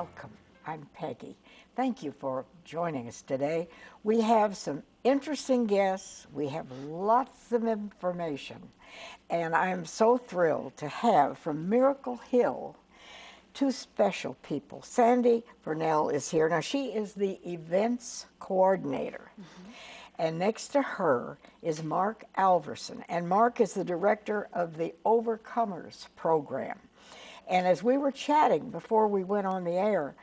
welcome. I'm Peggy. Thank you for joining us today. We have some interesting guests. We have lots of information. And I'm so thrilled to have from Miracle Hill two special people. Sandy Vernell is here. Now, she is the events coordinator. And next to her is Mark Alverson. And Mark is the director of the Overcomers program. And as we were chatting before we went on the air,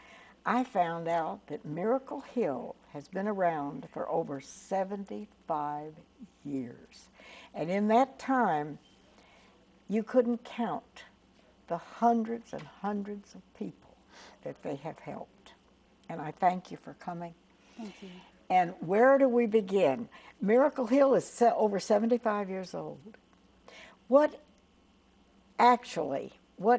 I found out that Miracle Hill has been around for over 75 years. And in that time, you couldn't count the hundreds and hundreds of people that they have helped. And I thank you for coming. Thank you. And where do we begin? Miracle Hill is over 75 years old. What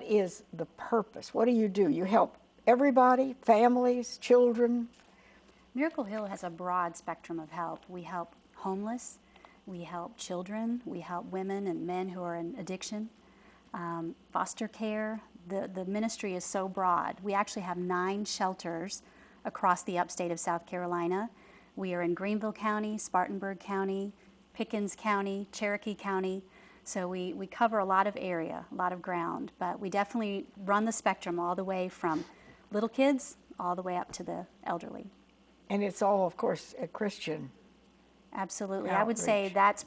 is the purpose? What do? You help everybody, families, children? Miracle Hill has a broad spectrum of help. We help homeless, we help children, we help women and men who are in addiction, foster care. The ministry is so broad. We actually have 9 shelters across the upstate of South Carolina. We are in Greenville County, Spartanburg County, Pickens County, Cherokee County. So we cover a lot of area, a lot of ground, but we definitely run the spectrum all the way from little kids all the way up to the elderly. And it's all, of course, a Christian. Absolutely. Outreach. I would say that's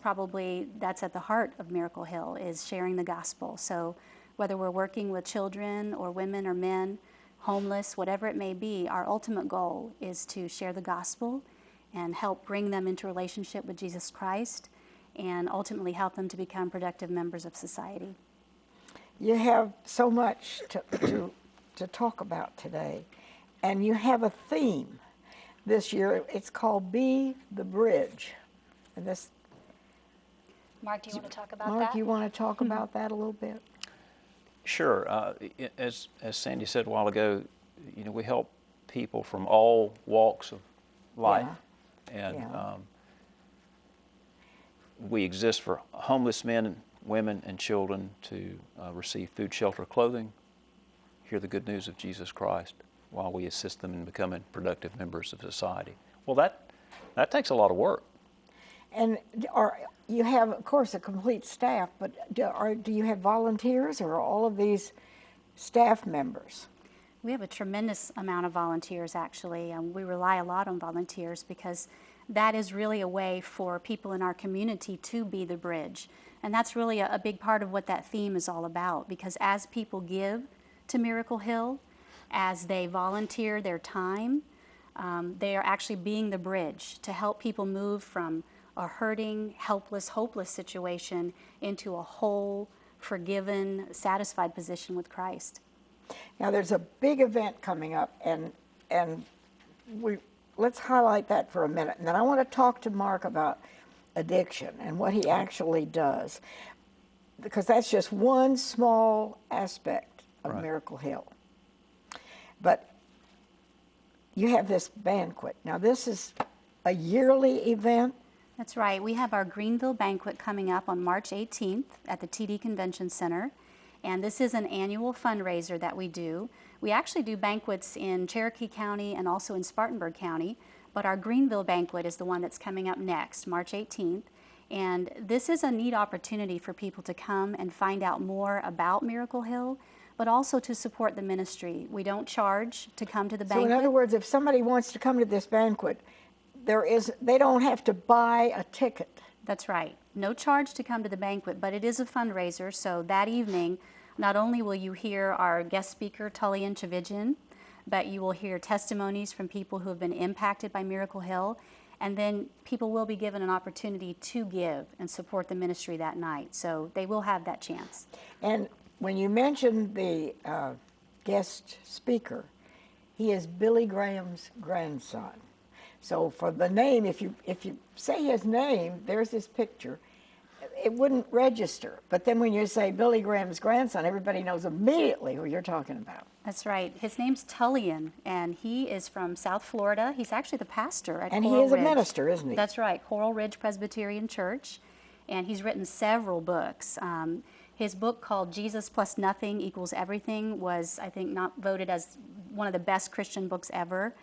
at the heart of Miracle Hill, is sharing the gospel. So whether we're working with children or women or men, homeless, whatever it may be, our ultimate goal is to share the gospel and help bring them into relationship with Jesus Christ and ultimately help them to become productive members of society. You have so much to talk about today, and you have a theme this year. It's called Be the Bridge. And this, Mark, do you want to talk about that? Mark, you want to talk about that a little bit? Sure. As Sandy said a while ago, we help people from all walks of life. And we exist for homeless men, women, and children to receive food, shelter, clothing, hear the good news of Jesus Christ while we assist them in becoming productive members of society. Well, that takes a lot of work. And you have, of course, a complete staff, but do you have volunteers, or are all of these staff members? We have a tremendous amount of volunteers, actually, and we rely a lot on volunteers because that is really a way for people in our community to be the bridge. And that's really a big part of what that theme is all about, because as people give to Miracle Hill, as they volunteer their time, they are actually being the bridge to help people move from a hurting, helpless, hopeless situation into a whole, forgiven, satisfied position with Christ. Now, there's a big event coming up, and let's highlight that for a minute. And then I want to talk to Mark about addiction and what he actually does, because that's just one small aspect of Miracle Hill. But you have this banquet. Now, this is a yearly event. That's right. We have our Greenville banquet coming up on March 18th at the TD Convention Center. And this is an annual fundraiser that we do. We actually do banquets in Cherokee County and also in Spartanburg County, but our Greenville banquet is the one that's coming up next, March 18th. And this is a neat opportunity for people to come and find out more about Miracle Hill, but also to support the ministry. We don't charge to come to the banquet. So in other words, if somebody wants to come to this banquet, they don't have to buy a ticket. That's right. No charge to come to the banquet, but it is a fundraiser. So that evening, not only will you hear our guest speaker, Tullian Chavijan, but you will hear testimonies from people who have been impacted by Miracle Hill, and then people will be given an opportunity to give and support the ministry that night. So they will have that chance. And when you mentioned the guest speaker, he is Billy Graham's grandson. So for the name, if you say his name, there's this picture, it wouldn't register. But then when you say Billy Graham's grandson, everybody knows immediately who you're talking about. That's right. His name's Tullian, and he is from South Florida. He's actually the pastor at Coral Ridge. And he is a minister, isn't he? That's right, Coral Ridge Presbyterian Church. And he's written several books. His book called Jesus Plus Nothing Equals Everything was, I think, not voted as one of the best Christian books ever.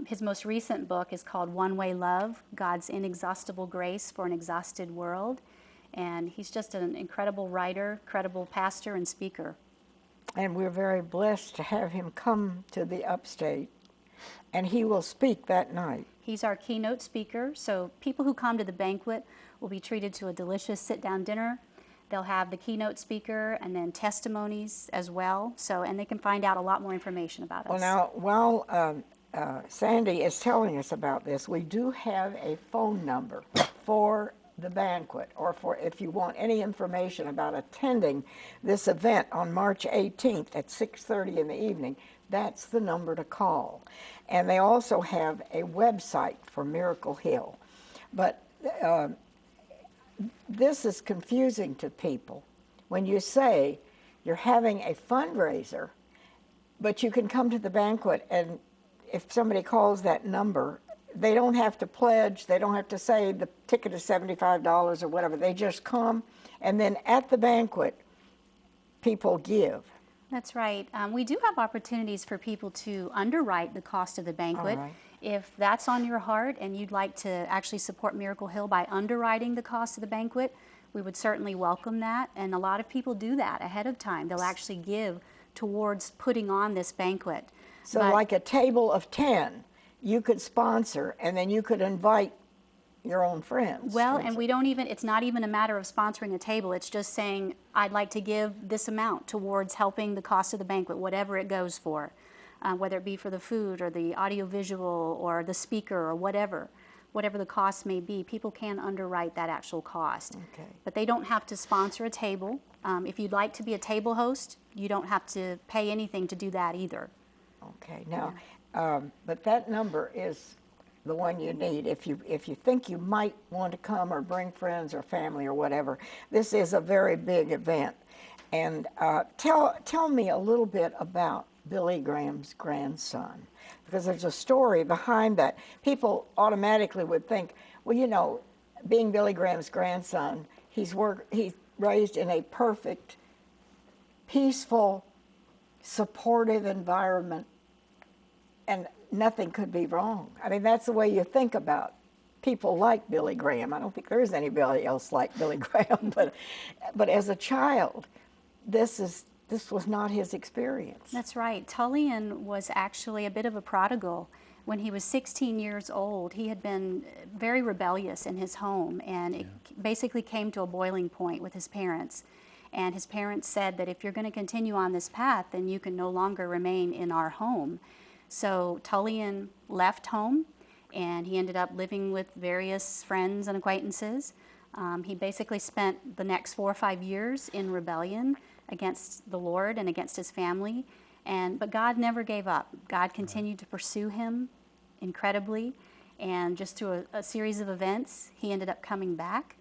His most recent book is called One Way Love, God's Inexhaustible Grace for an Exhausted World. And he's just an incredible writer, credible pastor, and speaker. And we're very blessed to have him come to the upstate, and he will speak that night. He's our keynote speaker, so people who come to the banquet will be treated to a delicious sit-down dinner. They'll have the keynote speaker and then testimonies as well, and they can find out a lot more information about us. Well, now, while Sandy is telling us about this, we do have a phone number for the banquet, or for if you want any information about attending this event on March 18th at 6:30 in the evening. That's the number to call. And they also have a website for Miracle Hill. But this is confusing to people when you say you're having a fundraiser, but you can come to the banquet, and if somebody calls that number, they don't have to pledge, they don't have to say the ticket is $75 or whatever. They just come, and then at the banquet, people give. That's right. We do have opportunities for people to underwrite the cost of the banquet. All right. If that's on your heart and you'd like to actually support Miracle Hill by underwriting the cost of the banquet, we would certainly welcome that. And a lot of people do that ahead of time. They'll actually give towards putting on this banquet. So like a table of 10, you could sponsor, and then you could invite your own friends. Well, and we don't even, it's not even a matter of sponsoring a table. It's just saying, I'd like to give this amount towards helping the cost of the banquet, whatever it goes for, whether it be for the food or the audiovisual or the speaker or whatever the cost may be. People can underwrite that actual cost. Okay. But they don't have to sponsor a table. If you'd like to be a table host, you don't have to pay anything to do that either. Okay, now, but that number is the one you need if you think you might want to come or bring friends or family or whatever. This is a very big event. And tell me a little bit about Billy Graham's grandson, because there's a story behind that. People automatically would think, well, you know, being Billy Graham's grandson, he's raised in a perfect, peaceful, supportive environment, and nothing could be wrong. I mean, that's the way you think about people like Billy Graham. I don't think there is anybody else like Billy Graham, but as a child, this was not his experience. That's right. Tullian was actually a bit of a prodigal. When he was 16 years old, he had been very rebellious in his home, and it basically came to a boiling point with his parents. And his parents said that if you're going to continue on this path, then you can no longer remain in our home. So Tullian left home, and he ended up living with various friends and acquaintances. He basically spent the next 4 or 5 years in rebellion against the Lord and against his family. But God never gave up. God continued to pursue him incredibly. And just through a series of events, he ended up coming back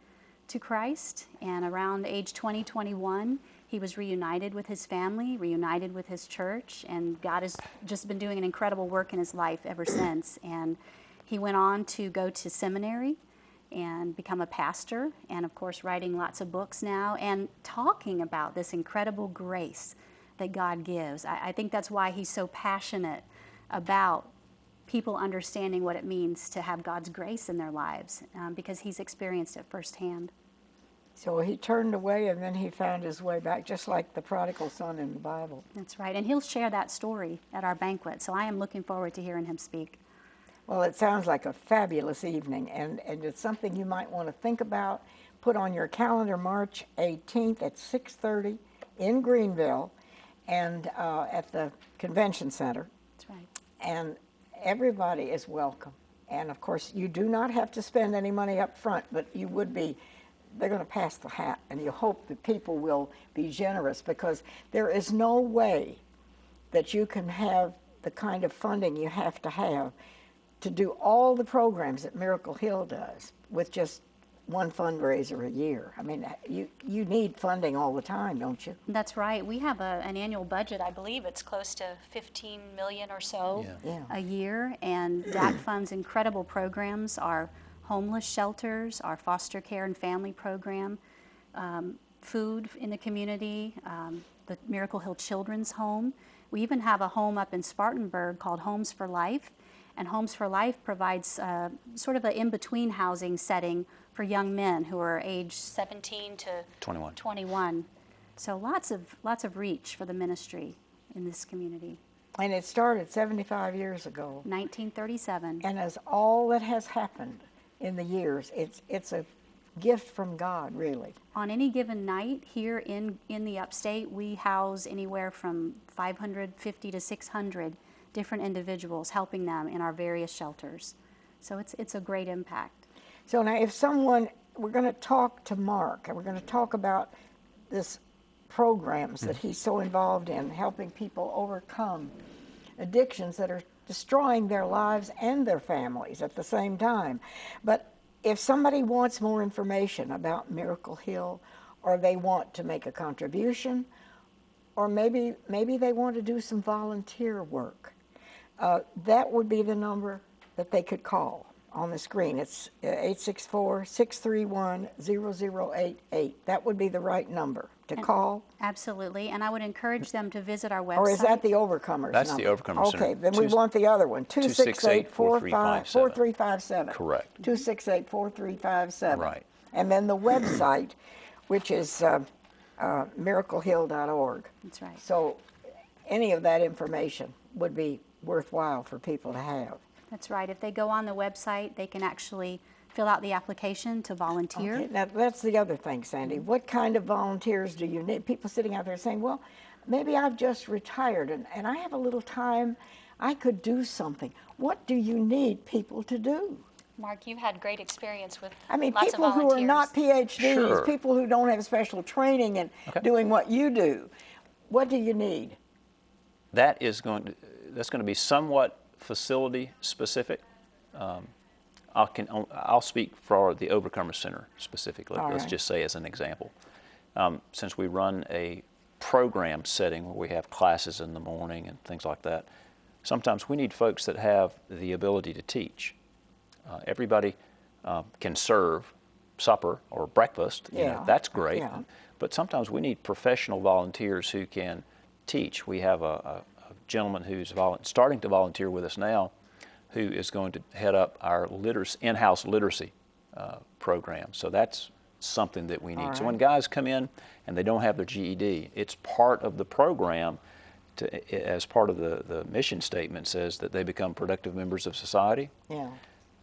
to Christ. And around age 20, 21, he was reunited with his family, reunited with his church. And God has just been doing an incredible work in his life ever since. And he went on to go to seminary and become a pastor, and of course writing lots of books now and talking about this incredible grace that God gives. I think that's why he's so passionate about people understanding what it means to have God's grace in their lives, because he's experienced it firsthand. So he turned away, and then he found his way back, just like the prodigal son in the Bible. That's right, and he'll share that story at our banquet, so I am looking forward to hearing him speak. Well, it sounds like a fabulous evening, and it's something you might want to think about. Put on your calendar March 18th at 6:30 in Greenville, and at the convention center. That's right. And everybody is welcome. And of course, you do not have to spend any money up front, but you would be. They're going to pass the hat, and you hope that people will be generous, because there is no way that you can have the kind of funding you have to do all the programs that Miracle Hill does with just one fundraiser a year. I mean, you need funding all the time, don't you? That's right. We have an annual budget. I believe it's close to $15 million or so a year, and that funds incredible programs. Our homeless shelters, our foster care and family program, food in the community, the Miracle Hill Children's Home. We even have a home up in Spartanburg called Homes for Life. And Homes for Life provides sort of an in-between housing setting for young men who are age 17 to 21. So lots of reach for the ministry in this community. And it started 75 years ago. 1937. And as all that has happened in the years, it's a gift from God, really. On any given night here in the upstate, we house anywhere from 550 to 600 different individuals, helping them in our various shelters. So it's a great impact. So now we're going to talk to Mark, and we're going to talk about this programs that he's so involved in, helping people overcome addictions that are destroying their lives and their families at the same time. But if somebody wants more information about Miracle Hill, or they want to make a contribution, or maybe they want to do some volunteer work, that would be the number that they could call on the screen. It's 864-631-0088. That would be the right number to call. Absolutely, and I would encourage them to visit our website. Or is that the Overcomers That's number? the Overcomers Okay, number. then we want the other one, 268-4357. Correct. 268-4357. Right. And then the website, which is miraclehill.org. That's right. So any of that information would be worthwhile for people to have. That's right. If they go on the website, they can actually fill out the application to volunteer. Okay, now that's the other thing, Sandy. What kind of volunteers do you need? People sitting out there saying, well, maybe I've just retired and I have a little time, I could do something. What do you need people to do? Mark, you've had great experience with I mean, lots of people who volunteers. are not PhDs, Sure. people who don't have special training in doing what you do. What do you need? That's going to be somewhat facility specific. I'll speak for the Overcomer Center specifically. All Let's right. just say as an example. Since we run a program setting where we have classes in the morning and things like that, sometimes we need folks that have the ability to teach. Everybody can serve supper or breakfast. Yeah. That's great. Yeah. But sometimes we need professional volunteers who can teach. We have a gentleman who's starting to volunteer with us now, who is going to head up our in-house literacy program. So that's something that we need. All So when right. guys come in and they don't have their GED, it's part of the program, as part of the mission statement says that they become productive members of society. Yeah.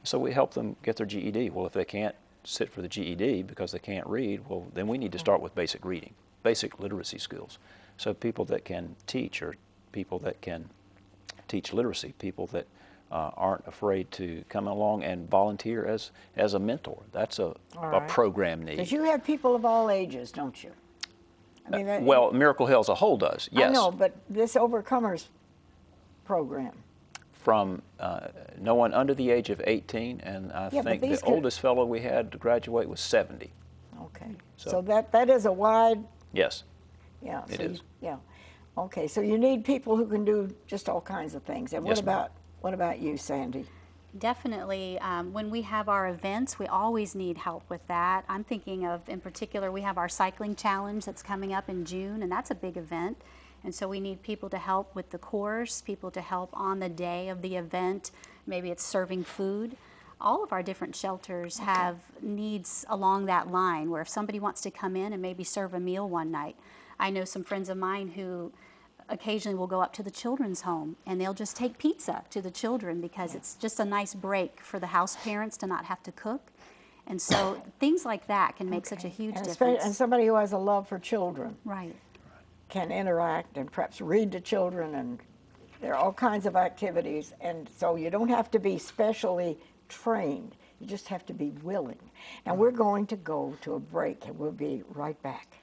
So we help them get their GED. Well, if they can't sit for the GED because they can't read, well, then we need to start with basic reading, basic literacy skills. So people that can teach, or people that can teach literacy, people that aren't afraid to come along and volunteer as a mentor. That's a right. program need. Because you have people of all ages, don't you? I mean, Well, Miracle Hill as a whole does, yes. I know, but this Overcomers program. From no one under the age of 18, and I Yeah, but think the these could- oldest fellow we had to graduate was 70. Okay. So- So that is a wide, Yes. yeah. It so is. Yeah. Okay, so you need people who can do just all kinds of things. And Yes, ma'am. what about you, Sandy? Definitely. When we have our events, we always need help with that. I'm thinking of, in particular, we have our cycling challenge that's coming up in June, and that's a big event. And so we need people to help with the course, people to help on the day of the event. Maybe it's serving food. All of our different shelters have needs along that line, where if somebody wants to come in and maybe serve a meal one night. I know some friends of mine who occasionally will go up to the children's home and they'll just take pizza to the children because it's just a nice break for the house parents to not have to cook. And so things like that can make such a huge And difference. somebody who has a love for children Right. can interact and perhaps read to children, and there are all kinds of activities. And so you don't have to be specially trained. You just have to be willing. And we're going to go to a break, and we'll be right back.